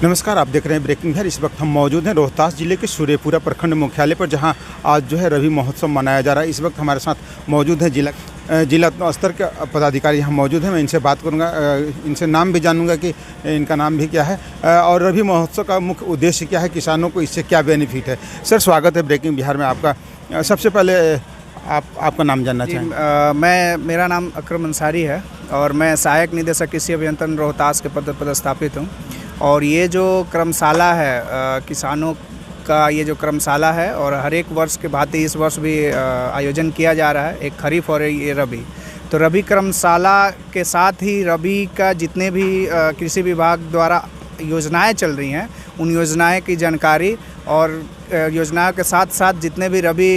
नमस्कार, आप देख रहे हैं ब्रेकिंग बिहार। इस वक्त हम मौजूद हैं रोहतास जिले के सूर्यपुरा प्रखंड मुख्यालय पर, जहां आज जो है रबी महोत्सव मनाया जा रहा है। इस वक्त हमारे साथ मौजूद हैं जिला स्तर के पदाधिकारी यहाँ मौजूद हैं। मैं इनसे बात करूँगा, इनसे नाम भी जानूँगा कि इनका नाम भी क्या है और रबी महोत्सव का मुख्य उद्देश्य क्या है, किसानों को इससे क्या बेनिफिट है। सर, स्वागत है ब्रेकिंग बिहार में आपका। सबसे पहले आपका नाम जानना चाहेंगे। मेरा नाम अकरम अंसारी है और मैं सहायक निदेशक कृषि अभियंत्रण रोहतास के पद पर पदस्थापित हूँ। और ये जो क्रमशाला है, किसानों का ये जो क्रमशाला है, और हर एक वर्ष के भांति इस वर्ष भी आयोजन किया जा रहा है, एक खरीफ और ये रबी। तो रबी क्रमशाला के साथ ही रबी का जितने भी कृषि विभाग द्वारा योजनाएं चल रही हैं, उन योजनाएं की जानकारी और योजनाओं के साथ साथ जितने भी रबी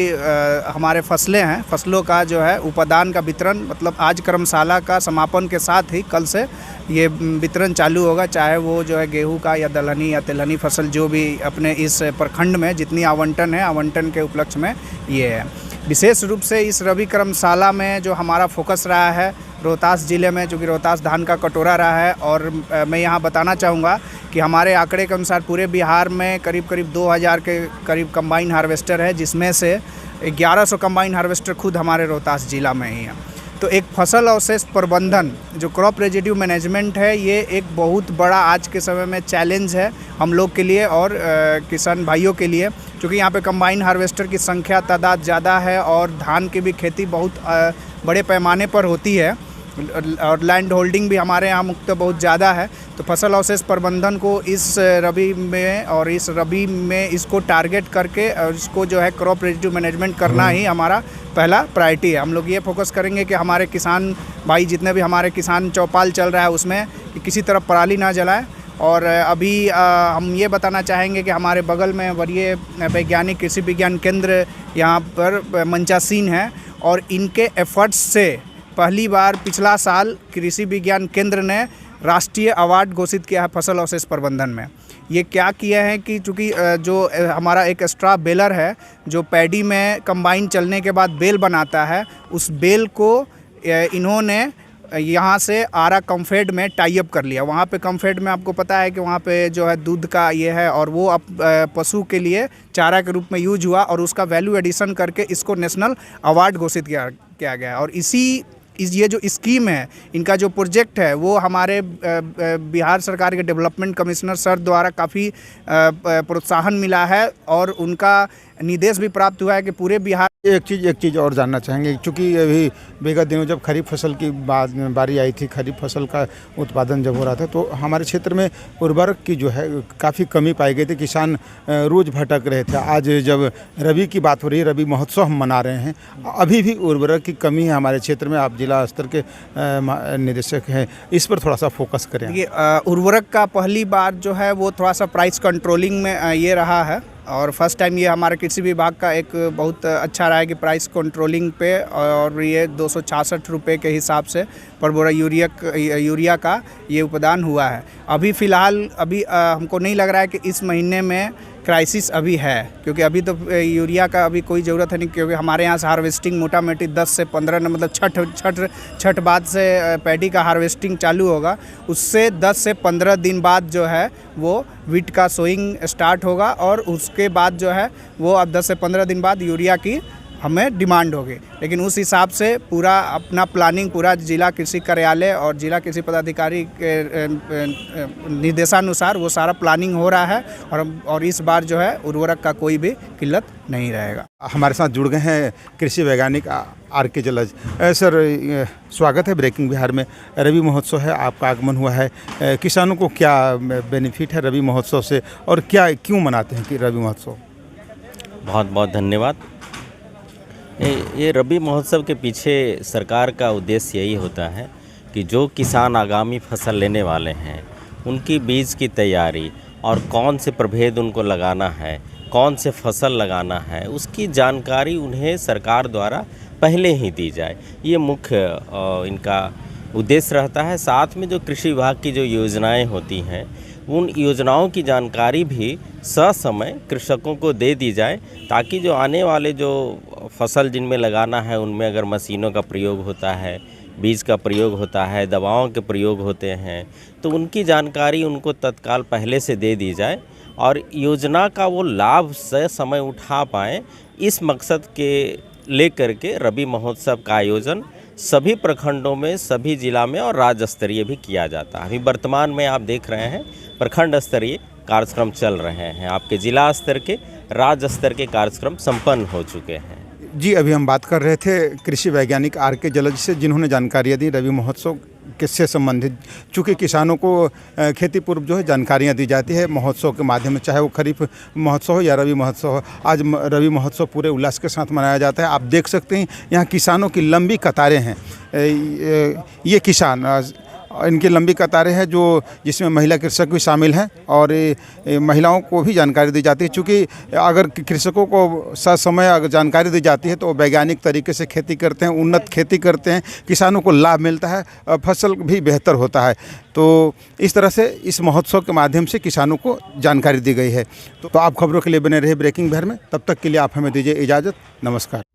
हमारे फसलें हैं, फसलों का जो है उपादान का वितरण, मतलब आज क्रमशाला का समापन के साथ ही कल से ये वितरण चालू होगा। चाहे वो जो है गेहूं का या दलहनी या तिलहनी फसल, जो भी अपने इस प्रखंड में जितनी आवंटन है, आवंटन के उपलक्ष्य में ये है। विशेष रूप से इस रबी क्रमशाला में जो हमारा फोकस रहा है रोहतास ज़िले में, चूँकि रोहतास धान का कटोरा रहा है, और मैं यहाँ बताना चाहूँगा कि हमारे आंकड़े के अनुसार पूरे बिहार में करीब 2000 के करीब कंबाइन हार्वेस्टर है, जिसमें से 1100 कंबाइन हार्वेस्टर खुद हमारे रोहतास ज़िला में ही है। तो एक फसल अवशेष प्रबंधन, जो क्रॉप रेजिड्यू मैनेजमेंट है, ये एक बहुत बड़ा आज के समय में चैलेंज है हम लोग के लिए और किसान भाइयों के लिए, क्योंकि यहाँ पे कंबाइन हार्वेस्टर की संख्या तादाद ज़्यादा है और धान की भी खेती बहुत बड़े पैमाने पर होती है और लैंड होल्डिंग भी हमारे यहाँ मुक्त बहुत ज़्यादा है। तो फसल अवशेष प्रबंधन को इस रबी में और इस रबी में इसको टारगेट करके और इसको जो है क्रॉप रेजिड्यू मैनेजमेंट करना ही हमारा पहला प्रायोरिटी है। हम लोग ये फोकस करेंगे कि हमारे किसान भाई, जितने भी हमारे किसान चौपाल चल रहा है, उसमें किसी तरफ पराली ना जलाएं। और अभी हम ये बताना चाहेंगे कि हमारे बगल में वरीय वैज्ञानिक कृषि विज्ञान केंद्र यहाँ पर मंचासीन है, और इनके एफर्ट्स से पहली बार पिछला साल कृषि विज्ञान केंद्र ने राष्ट्रीय अवार्ड घोषित किया है फसल अवशेष प्रबंधन में। ये क्या किया है कि चूँकि जो हमारा एक स्ट्रॉ बेलर है, जो पैडी में कंबाइन चलने के बाद बेल बनाता है, उस बेल को इन्होंने यहाँ से आरा कम्फेड में टाई अप कर लिया। वहाँ पे कम्फेड में आपको पता है कि वहाँ पे जो है दूध का ये है, और वो अब पशु के लिए चारा के रूप में यूज हुआ, और उसका वैल्यू एडिशन करके इसको नेशनल अवार्ड घोषित किया गया। और ये जो स्कीम है, इनका जो प्रोजेक्ट है, वो हमारे बिहार सरकार के डेवलपमेंट कमिश्नर सर द्वारा काफ़ी प्रोत्साहन मिला है और उनका निर्देश भी प्राप्त हुआ है कि पूरे बिहार। एक चीज़ और जानना चाहेंगे, क्योंकि अभी विगत दिनों जब खरीफ फसल की बारी आई थी, खरीफ फसल का उत्पादन जब हो रहा था, तो हमारे क्षेत्र में उर्वरक की जो है काफ़ी कमी पाई गई थी। किसान रोज़ भटक रहे थे। आज जब रबी की बात हो रही है, रबी महोत्सव हम मना रहे हैं, अभी भी उर्वरक की कमी है हमारे क्षेत्र में। आप जिला स्तर के निदेशक हैं, इस पर थोड़ा सा फोकस करें। ये उर्वरक का पहली बार जो है वो थोड़ा सा प्राइस कंट्रोलिंग में ये रहा है, और फर्स्ट टाइम ये हमारे कृषि विभाग का एक बहुत अच्छा रहा है कि प्राइस कंट्रोलिंग पे, और ये 266 रुपये के हिसाब से पर बोरा यूरिया का ये उपदान हुआ है। अभी फ़िलहाल हमको नहीं लग रहा है कि इस महीने में क्राइसिस अभी है, क्योंकि अभी तो यूरिया का अभी कोई ज़रूरत है नहीं, क्योंकि हमारे यहाँ से हार्वेस्टिंग मोटा मोटी 10 से 15 मतलब छठ बाद से पैडी का हार्वेस्टिंग चालू होगा। उससे 10 से 15 दिन बाद जो है वो वीट का सोइंग स्टार्ट होगा, और उसके बाद जो है वो अब 10 से 15 दिन बाद यूरिया की हमें डिमांड होगी। लेकिन उस हिसाब से पूरा अपना प्लानिंग पूरा जिला कृषि कार्यालय और जिला कृषि पदाधिकारी के निर्देशानुसार वो सारा प्लानिंग हो रहा है, और इस बार जो है उर्वरक का कोई भी किल्लत नहीं रहेगा। हमारे साथ जुड़ गए हैं कृषि वैज्ञानिक RK जलज। सर, स्वागत है ब्रेकिंग बिहार में। रबी महोत्सव है, आपका आगमन हुआ है, किसानों को क्या बेनिफिट है रबी महोत्सव से, और क्यों मनाते हैं कि रबी महोत्सव? बहुत बहुत धन्यवाद। ये रबी महोत्सव के पीछे सरकार का उद्देश्य यही होता है कि जो किसान आगामी फसल लेने वाले हैं, उनकी बीज की तैयारी और कौन से प्रभेद उनको लगाना है, कौन से फसल लगाना है, उसकी जानकारी उन्हें सरकार द्वारा पहले ही दी जाए। ये मुख्य इनका उद्देश्य रहता है। साथ में जो कृषि विभाग की जो योजनाएं होती हैं, उन योजनाओं की जानकारी भी ससमय कृषकों को दे दी जाए, ताकि जो आने वाले जो फसल जिनमें लगाना है उनमें अगर मशीनों का प्रयोग होता है, बीज का प्रयोग होता है, दवाओं के प्रयोग होते हैं, तो उनकी जानकारी उनको तत्काल पहले से दे दी जाए और योजना का वो लाभ से समय उठा पाएँ, इस मकसद के लेकर के रबी महोत्सव का आयोजन सभी प्रखंडों में, सभी जिला में और राज्य स्तरीय भी किया जाता है। अभी वर्तमान में आप देख रहे हैं प्रखंड स्तरीय कार्यक्रम चल रहे हैं, आपके जिला स्तर के, राज्य स्तर के कार्यक्रम संपन्न हो चुके हैं। जी, अभी हम बात कर रहे थे कृषि वैज्ञानिक आर.के. जलज से, जिन्होंने जानकारियाँ दी रबी महोत्सव किससे संबंधित। चूँकि किसानों को खेती पूर्व जो है जानकारियाँ दी जाती है महोत्सव के माध्यम से, चाहे वो खरीफ महोत्सव हो या रबी महोत्सव हो। आज रबी महोत्सव पूरे उल्लास के साथ मनाया जाता है। आप देख सकते हैं यहाँ किसानों की लंबी कतारें हैं। ये किसान, इनकी लंबी कतारें हैं जो जिसमें महिला कृषक भी शामिल हैं और महिलाओं को भी जानकारी दी जाती है। चूँकि अगर कृषकों को ससमय अगर जानकारी दी जाती है तो वो वैज्ञानिक तरीके से खेती करते हैं, उन्नत खेती करते हैं, किसानों को लाभ मिलता है, फसल भी बेहतर होता है। तो इस तरह से इस महोत्सव के माध्यम से किसानों को जानकारी दी गई है। तो आप खबरों के लिए बने रहे ब्रेकिंग बिहार में। तब तक के लिए आप हमें दीजिए इजाज़त। नमस्कार।